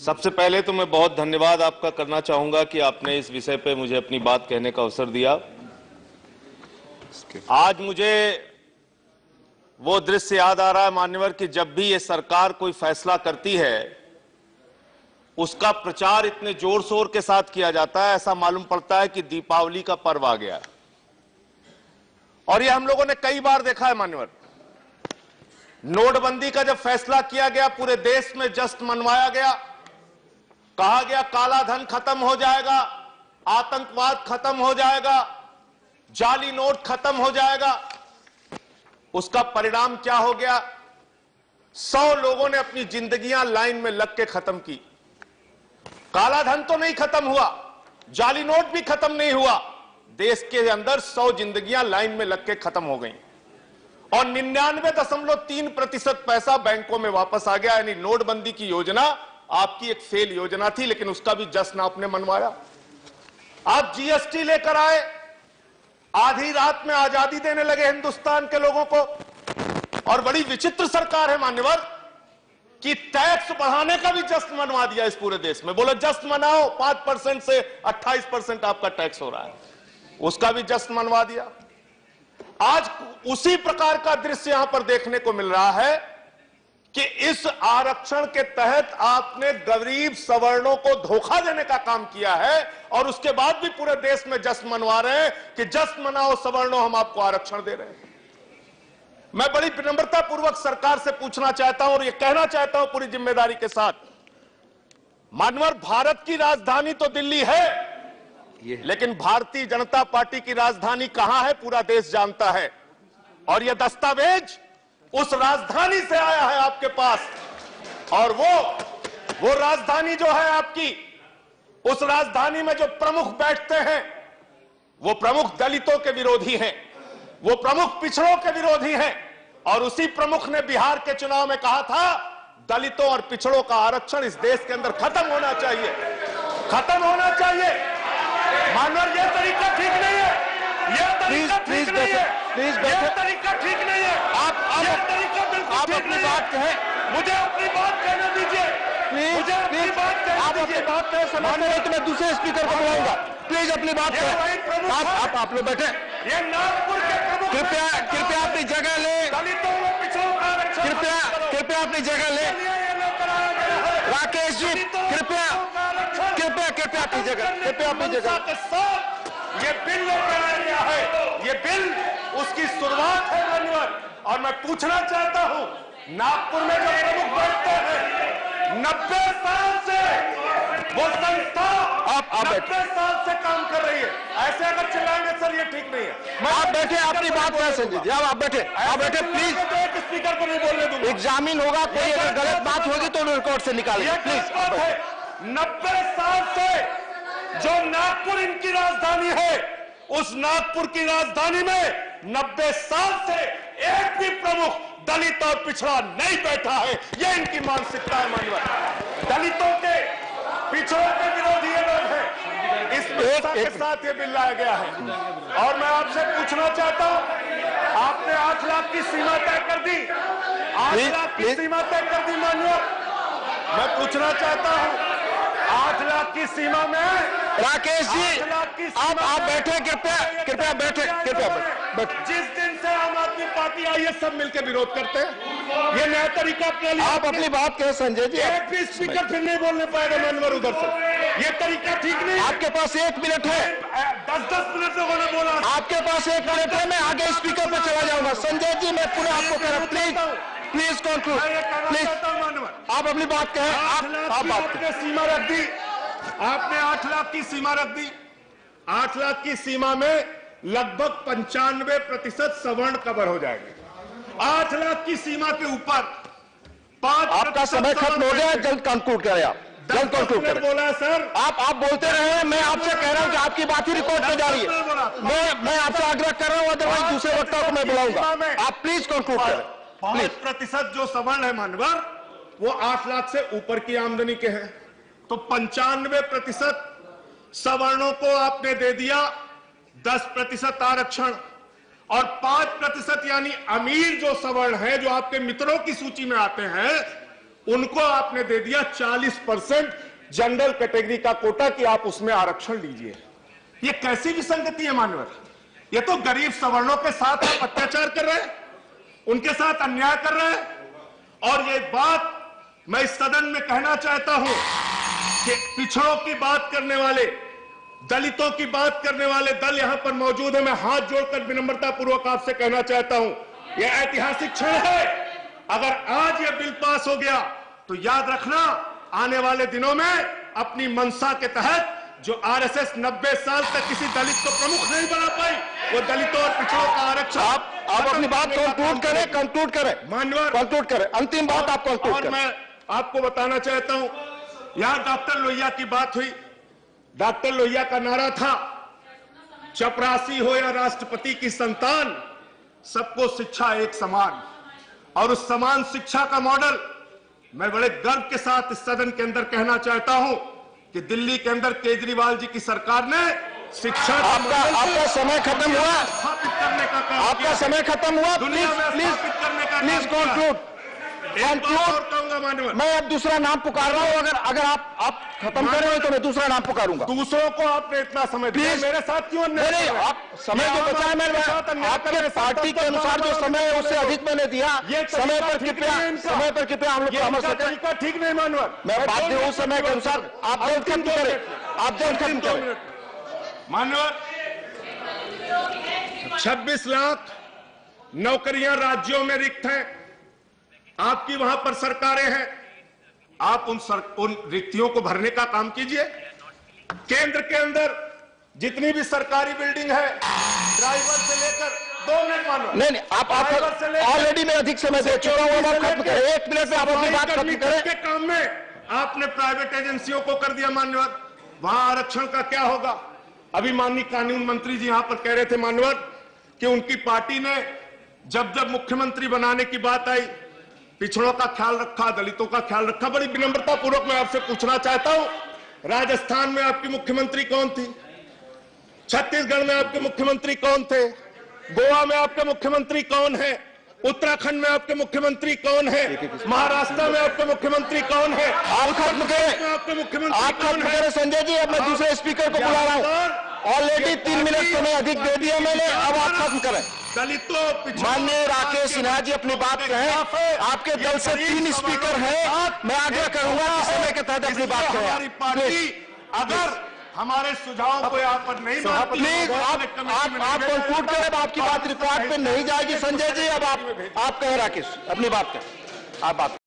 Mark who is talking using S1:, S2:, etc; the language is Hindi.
S1: सबसे पहले तो मैं बहुत धन्यवाद आपका करना चाहूंगा कि आपने इस विषय पे मुझे अपनी बात कहने का अवसर दिया। आज मुझे वो दृश्य याद आ रहा है मान्यवर कि जब भी ये सरकार कोई फैसला करती है उसका प्रचार इतने जोर शोर के साथ किया जाता है, ऐसा मालूम पड़ता है कि दीपावली का पर्व आ गया। और ये हम लोगों ने कई बार देखा है मान्यवर। नोटबंदी का जब फैसला किया गया पूरे देश में जश्न मनवाया गया, कहा गया काला धन खत्म हो जाएगा, आतंकवाद खत्म हो जाएगा, जाली नोट खत्म हो जाएगा। उसका परिणाम क्या हो गया? 100 लोगों ने अपनी जिंदगियां लाइन में लग के खत्म की। काला धन तो नहीं खत्म हुआ, जाली नोट भी खत्म नहीं हुआ, देश के अंदर 100 जिंदगियां लाइन में लग के खत्म हो गई और 99.3% पैसा बैंकों में वापस आ गया। यानी नोटबंदी की योजना आपकी एक फेल योजना थी, लेकिन उसका भी जश्न आपने मनवाया। आप जीएसटी लेकर आए, आधी रात में आजादी देने लगे हिंदुस्तान के लोगों को। और बड़ी विचित्र सरकार है मान्यवर कि टैक्स बढ़ाने का भी जश्न मनवा दिया इस पूरे देश में। बोलो जश्न मनाओ, 5% से 28% आपका टैक्स हो रहा है, उसका भी जश्न मनवा दिया। आज उसी प्रकार का दृश्य यहां पर देखने को मिल रहा है कि इस आरक्षण के तहत आपने गरीब सवर्णों को धोखा देने का काम किया है और उसके बाद भी पूरे देश में जश्न मनवा रहे हैं कि जश्न मनाओ सवर्णों, हम आपको आरक्षण दे रहे हैं। मैं बड़ी विनम्रता पूर्वक सरकार से पूछना चाहता हूं और यह कहना चाहता हूं पूरी जिम्मेदारी के साथ, मानवर भारत की राजधानी तो दिल्ली है, लेकिन भारतीय जनता पार्टी की राजधानी कहां है पूरा देश जानता है। और यह दस्तावेज उस राजधानी से आया है आपके पास। और वो राजधानी जो है आपकी, उस राजधानी में जो प्रमुख बैठते हैं वो प्रमुख दलितों के विरोधी हैं, वो प्रमुख पिछड़ों के विरोधी हैं। और उसी प्रमुख ने बिहार के चुनाव में कहा था दलितों और पिछड़ों का आरक्षण इस देश के अंदर खत्म होना चाहिए, खत्म होना चाहिए। मानवर यह तरीका ठीक नहीं है, यह तरीका ठीक नहीं है, यह तरीका ठीक नहीं है। आप अपनी बात कहें, मुझे अपनी बात कहने दीजिए, मुझे अपनी बात कहने दीजिए। बात कहें समझ तो मैं दूसरे स्पीकर को बुलाऊंगा, प्लीज अपनी बात कहें। आप लोग बैठे, ये नागपुर के प्रमुख, कृपया अपनी जगह ले, दलितों और पिछड़ों का आरक्षण कृपया अपनी जगह ले। राकेश जी कृपया अपनी जगह के साथ ये बिल लेकर आया गया है। ये बिल उसकी शुरुआत है मान्यवर। और मैं पूछना चाहता हूं, नागपुर में जो प्रमुख बैठते हैं 90 साल से वो संस्था 90 साल से काम कर रही है। ऐसे अगर चिल्लाएंगे सर ये ठीक नहीं है।
S2: आप बैठे, अपनी बात करें संजय जी, आप बैठे प्लीज।
S1: तो एक स्पीकर को नहीं बोलने दूंगा।
S2: एग्जामिन होगा, कोई अगर गलत बात होगी तो रिकॉर्ड से निकालिए प्लीज।
S1: 90 साल से जो नागपुर इनकी राजधानी है, उस नागपुर की राजधानी में 90 साल से एक भी प्रमुख दलित और पिछड़ा नहीं बैठा है। यह इनकी मानसिकता है मानवर। दलितों के, पिछड़ों के विरोधी ये लोग हैं। इस व्यवस्था के साथ ये बिल लाया गया है। और मैं आपसे पूछना चाहता हूं, आपने 8 लाख की सीमा तय कर दी, 8 लाख की सीमा तय कर दी मानवर। मैं पूछना चाहता हूं 8 लाख की सीमा में,
S2: राकेश जी आप बैठे, कृपया बैठे।
S1: जिस दिन से आम आदमी पार्टी आई है सब मिलकर विरोध करते हैं। ये नया तरीका अपने लिए।
S2: आप अपनी बात कहें संजय जी।
S1: एक भी स्पीकर फिर नहीं बोलने पाएगा मानवर उधर से। ये तरीका ठीक नहीं।
S2: आपके पास 1 मिनट है,
S1: 10-10 मिनट लोगों ने बोला।
S2: आपके पास 1 मिनट है, मैं आगे स्पीकर पे चला जाऊंगा। संजय जी मैं पूरा आपको कह रहा हूं, प्लीज कंक्लूड प्लीज। आप अपनी बात कहें। आप बात करें।
S1: सीमा रख दी आपने, 8 लाख की सीमा रख दी। 8 लाख की सीमा में लगभग 95% सवर्ण कवर हो जाएंगे। 8 लाख की सीमा के ऊपर 5।
S2: आपका समय खत्म हो गया, जल्द कंक्लूड करें आप, जल्द कंक्लूड करें।
S1: बोला सर,
S2: आप बोलते रहे, मैं आपसे कह रहा हूं कि आपकी बात ही रिकॉर्ड पे जा रही है। मैं आपसे आग्रह कर रहा हूं, अदरवाइज दूसरे वक्ता को मैं बुलाऊंगा। आप प्लीज कंक्लूड करें।
S1: 5% जो सवर्ण है मानवर, वो 8 लाख से ऊपर की आमदनी के हैं। तो 95% सवर्णों को आपने दे दिया 10% आरक्षण। और 5% यानी अमीर जो सवर्ण है, जो आपके मित्रों की सूची में आते हैं, उनको आपने दे दिया 40% जनरल कैटेगरी का कोटा कि आप उसमें आरक्षण लीजिए। ये कैसी विसंगति है मान्यवर? ये तो गरीब सवर्णों के साथ आप अत्याचार कर रहे हैं, उनके साथ अन्याय कर रहे हैं। और ये बात मैं इस सदन में कहना चाहता हूं कि पिछड़ों की बात करने वाले, दलितों की बात करने वाले दल यहां पर मौजूद है। मैं हाथ जोड़कर विनम्रता पूर्वक आपसे कहना चाहता हूं, यह ऐतिहासिक क्षण है। अगर आज यह बिल पास हो गया तो याद रखना, आने वाले दिनों में अपनी मंशा के तहत जो आरएसएस 90 साल तक किसी दलित को प्रमुख नहीं बना पाई, वो दलितों और पिछड़ों का आरक्षण
S2: आप अपनी बात कंक्लूड करें
S1: मान्यवर,
S2: कंक्लूड करें, अंतिम बात आप कंक्लूड
S1: और
S2: करें।
S1: मैं आपको बताना चाहता हूं, यहां डॉक्टर लोहिया की बात हुई। डॉक्टर लोहिया का नारा था, चपरासी हो या राष्ट्रपति की संतान, सबको शिक्षा एक समान। और उस समान शिक्षा का मॉडल मैं बड़े गर्व के साथ इस सदन के अंदर कहना चाहता हूं कि दिल्ली के अंदर केजरीवाल जी की सरकार ने शिक्षा
S2: आपका समय खत्म हुआ,
S1: स्थापित करने का काम
S2: आपका
S1: किया।
S2: समय खत्म हुआ।
S1: दुनिया में
S2: प्लीज
S1: स्थापित करने का
S2: प्लीज
S1: काम किया।
S2: कंक्लूड।
S1: एक बात और कहूंगा मान्यवर,
S2: मैं अब दूसरा नाम पुकार रहा हूं, अगर आप खत्म कर रहे हो तो मैं दूसरा नाम पुकारूंगा।
S1: दूसरों को आपने इतना समय दिया,
S2: प्लीज
S1: मेरे साथ क्यों अन्याय
S2: नहीं,
S1: कर रहे हैं?
S2: आप समय जो बचा है, मैं आपके पार्टी के अनुसार जो समय है उससे अधिक मैंने दिया। समय पर कृपया हम लोग परामर्श करें।
S1: तरीका ठीक नहीं मानवर,
S2: मैं बात दे रहा हूं समय के अनुसार। आप जल्द खत्म करें, आप जल्द खत्म करें।
S1: मानवर, 26 लाख नौकरियां राज्यों में रिक्त हैं, आपकी वहां पर सरकारें हैं। आप उन रिक्तियों को भरने का काम कीजिए। केंद्र के अंदर जितनी भी सरकारी बिल्डिंग है, ड्राइवर से लेकर 2 मिनट मानो,
S2: नहीं आप ऑलरेडी मैं अधिक समय दे चुका हूं, आप खत्म करें। 1 मिनट में आप अपनी बात खत्म करें।
S1: के काम में आपने प्राइवेट एजेंसियों को कर दिया मान्यवर, वहां आरक्षण का क्या होगा? अभी माननीय कानून मंत्री जी यहां पर कह रहे थे मान्यवर कि उनकी पार्टी ने जब जब मुख्यमंत्री बनाने की बात आई, पिछड़ों का ख्याल रखा, दलितों का ख्याल रखा। बड़ी विनम्रता पूर्वक मैं आपसे पूछना चाहता हूं, राजस्थान में आपकी मुख्यमंत्री कौन थी? छत्तीसगढ़ में आपके मुख्यमंत्री कौन थे? गोवा में आपके मुख्यमंत्री कौन है? उत्तराखंड में आपके मुख्यमंत्री कौन है? महाराष्ट्र में आपके मुख्यमंत्री कौन है?
S2: आप खत्म करें,
S1: आपके मुख्यमंत्री
S2: आप खत्म करें संजय जी। अब मैं दूसरे स्पीकर को बुला रहा हूं। ऑलरेडी 3 मिनट समय अधिक दे दिया मैंने, अब आप खत्म करें।
S1: दलितों,
S2: माननीय राकेश सिन्हा जी अपनी बात कहें। आपके दल से 3 स्पीकर हैं, मैं आग्रह करूंगा कि समय के तहत अपनी बात करें।
S1: हमारी पार्टी अगर हमारे सुझाव को यहाँ पर नहीं मानती,
S2: प्लीज आप कंक्लूड करें। आपकी बात रिकॉर्ड पे नहीं जाएगी संजय जी। अब आप कहें राकेश, अपनी बात करें, आप बात